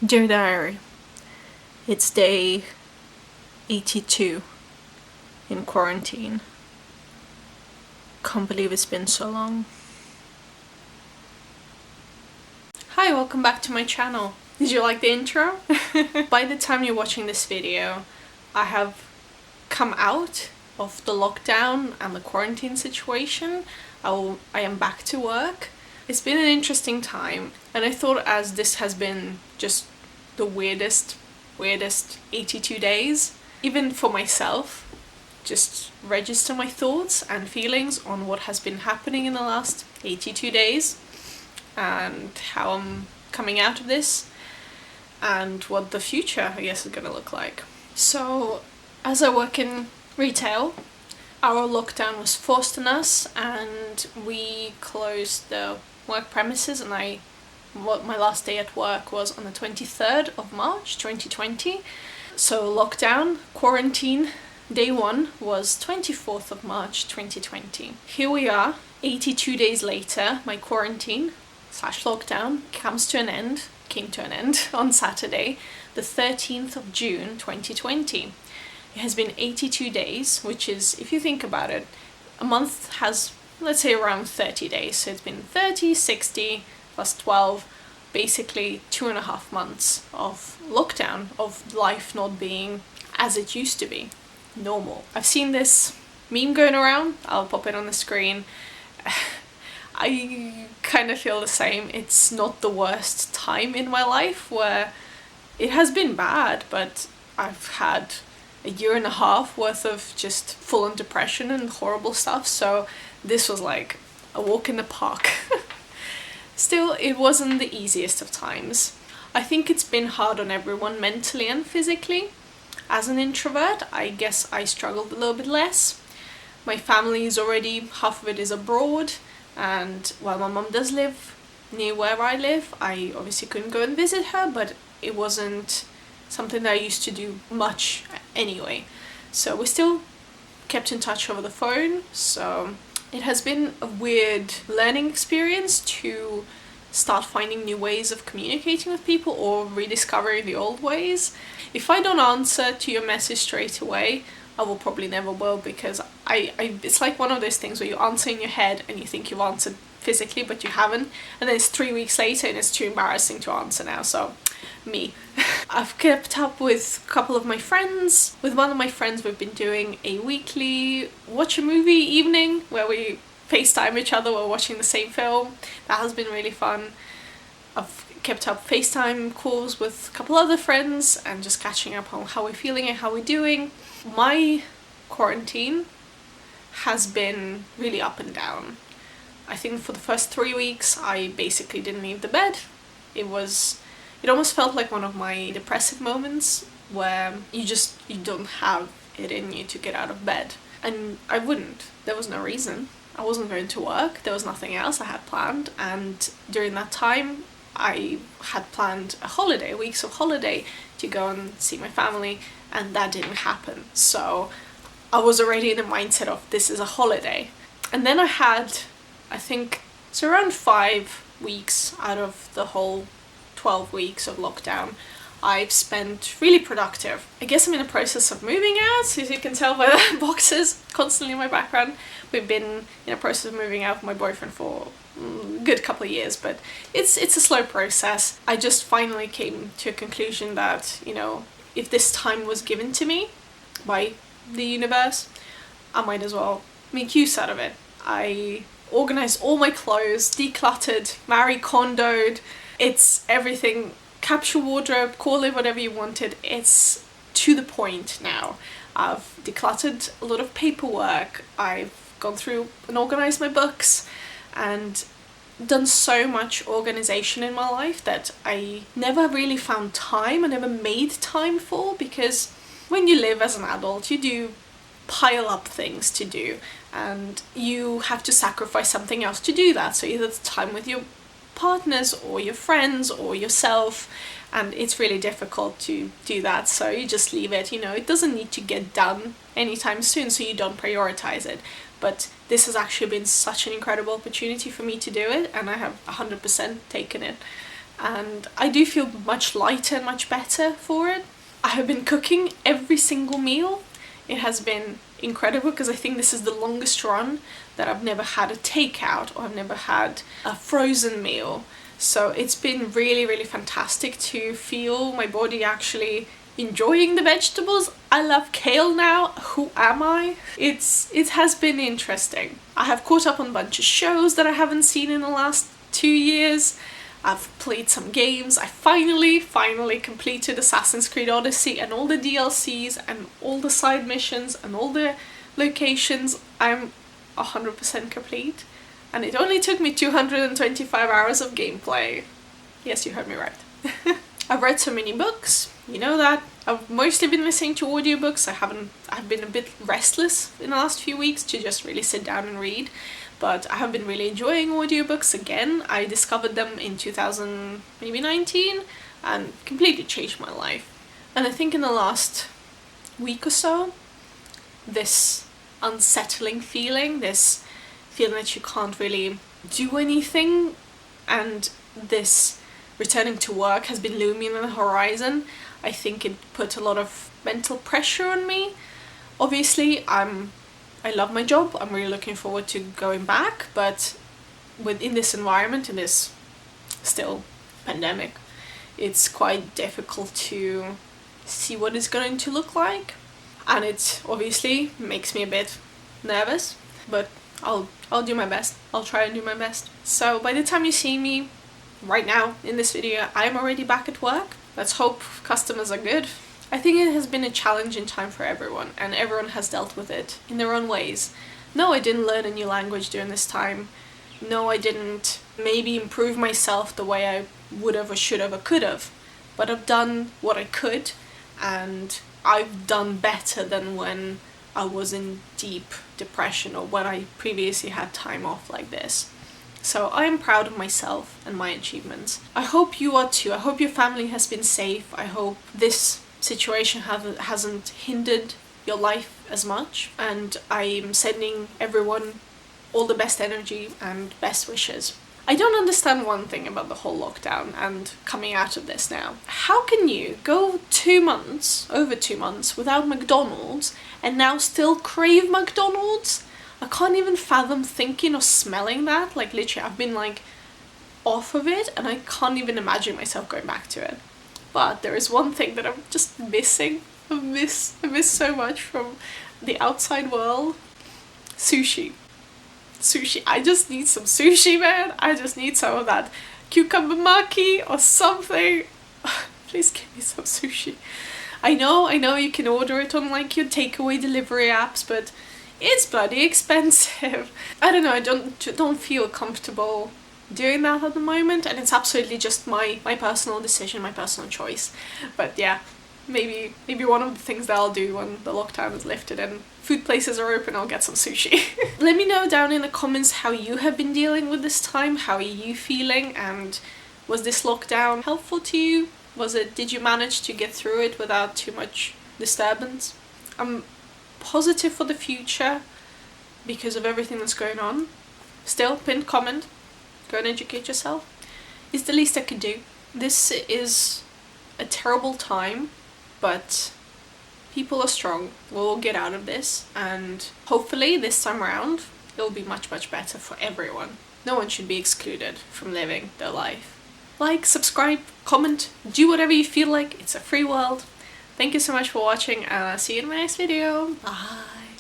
Dear Diary, it's day 82 in quarantine. Can't believe it's been so long. Hi, welcome back to my channel. Did you like the intro? By the time you're watching this video, I have come out of the lockdown and the quarantine situation. I am back to work. It's been an interesting time, and I thought, as this has been just the weirdest 82 days, even for myself, just register my thoughts and feelings on what has been happening in the last 82 days and how I'm coming out of this and what the future, I guess, is gonna look like. So, as I work in retail, our lockdown was forced on us and we closed the work premises, and my last day at work was on the 23rd of March 2020. So lockdown, quarantine, day 1 was 24th of March 2020. Here we are, 82 days later. My quarantine / lockdown came to an end on Saturday, the 13th of June 2020. It has been 82 days, which is, if you think about it, a month has, let's say, around 30 days. So it's been 30, 60 plus 12, basically 2.5 months of lockdown, of life not being as it used to be, normal. I've seen this meme going around. I'll pop it on the screen. I kind of feel the same. It's not the worst time in my life, where it has been bad, but I've had a 1.5 years worth of just full-on depression and horrible stuff, so this was like a walk in the park. Still, it wasn't the easiest of times. I think it's been hard on everyone, mentally and physically. As an introvert, I guess I struggled a little bit less. My family is already, half of it is abroad, and while my mum does live near where I live, I obviously couldn't go and visit her, but it wasn't something that I used to do much anyway. So we still kept in touch over the phone, so it has been a weird learning experience to start finding new ways of communicating with people or rediscovering the old ways. If I don't answer to your message straight away, I will probably never will, because it's like one of those things where you answer in your head and you think you've answered physically but you haven't, and then it's 3 weeks later and it's too embarrassing to answer now. So me. I've kept up with a couple of my friends. With one of my friends, we've been doing a weekly watch a movie evening where we FaceTime each other while watching the same film. That has been really fun. I've kept up FaceTime calls with a couple other friends and just catching up on how we're feeling and how we're doing. My quarantine has been really up and down. I think for the first 3 weeks I basically didn't leave the bed. It almost felt like one of my depressive moments where you don't have it in you to get out of bed. And I wouldn't. There was no reason. I wasn't going to work. There was nothing else I had planned. And during that time, I had planned weeks of holiday to go and see my family, and that didn't happen. So I was already in the mindset of, this is a holiday. And then I had, I think, it's around 5 weeks out of the whole 12 weeks of lockdown I've spent really productive. I guess I'm in the process of moving out, as you can tell by the boxes constantly in my background. We've been in a process of moving out with my boyfriend for a good couple of years, but it's a slow process. I just finally came to a conclusion that, if this time was given to me by the universe, I might as well make use out of it. I organized all my clothes, decluttered, Marie Kondoed. It's everything, capsule wardrobe, call it whatever you wanted. It's to the point now. I've decluttered a lot of paperwork. I've gone through and organized my books and done so much organization in my life that I never really found time, I never made time for, because when you live as an adult, you do pile up things to do and you have to sacrifice something else to do that. So either the time with your partners or your friends or yourself, and it's really difficult to do that, so you just leave it. It doesn't need to get done anytime soon, so you don't prioritize it. But this has actually been such an incredible opportunity for me to do it, and I have 100% taken it. and I do feel much lighter and much better for it. I have been cooking every single meal. It has been incredible because I think this is the longest run that I've never had a takeout or I've never had a frozen meal. So it's been really, really fantastic to feel my body actually enjoying the vegetables. I love kale now. Who am I? It has been interesting. I have caught up on a bunch of shows that I haven't seen in the last 2 years. I've played some games. I finally completed Assassin's Creed Odyssey and all the DLCs and all the side missions and all the locations. I'm 100% complete. And it only took me 225 hours of gameplay. Yes, you heard me right. I've read so many books, you know that. I've mostly been listening to audiobooks. I've been a bit restless in the last few weeks to just really sit down and read. But I have been really enjoying audiobooks again. I discovered them in 2019 and completely changed my life. And I think in the last week or so, this unsettling feeling, this feeling that you can't really do anything, and this returning to work has been looming on the horizon. I think it put a lot of mental pressure on me. Obviously, I love my job. I'm really looking forward to going back, but within this environment, in this still pandemic, it's quite difficult to see what it's going to look like, and it obviously makes me a bit nervous, but I'll do my best. I'll try and do my best. So by the time you see me right now in this video, I'm already back at work. Let's hope customers are good. I think it has been a challenging time for everyone, and everyone has dealt with it in their own ways. No, I didn't learn a new language during this time. No, I didn't maybe improve myself the way I would have or should have or could have. But I've done what I could, and I've done better than when I was in deep depression or when I previously had time off like this. So I am proud of myself and my achievements. I hope you are too. I hope your family has been safe. I hope this situation hasn't hindered your life as much, and I'm sending everyone all the best energy and best wishes. I don't understand one thing about the whole lockdown and coming out of this now. How can you go over 2 months without McDonald's and now still crave McDonald's? I can't even fathom thinking or smelling that. Like literally, I've been like off of it and I can't even imagine myself going back to it. But there is one thing that I'm just missing. I miss so much from the outside world. Sushi. I just need some sushi, man. I just need some of that cucumber maki or something. Please give me some sushi. I know you can order it on like your takeaway delivery apps, but it's bloody expensive. I don't know, I don't feel comfortable doing that at the moment, and it's absolutely just my personal decision, my personal choice. But yeah, maybe one of the things that I'll do when the lockdown is lifted and food places are open, I'll get some sushi. Let me know down in the comments how you have been dealing with this time. How are you feeling, and was this lockdown helpful to you? Did you manage to get through it without too much disturbance? I'm positive for the future because of everything that's going on. Still, pinned comment, go and educate yourself. It's the least I could do. This is a terrible time, but people are strong. We'll get out of this, and hopefully this time around it'll be much better for everyone. No one should be excluded from living their life. Like, subscribe, comment, do whatever you feel like. It's a free world. Thank you so much for watching, and I'll see you in my next video. Bye.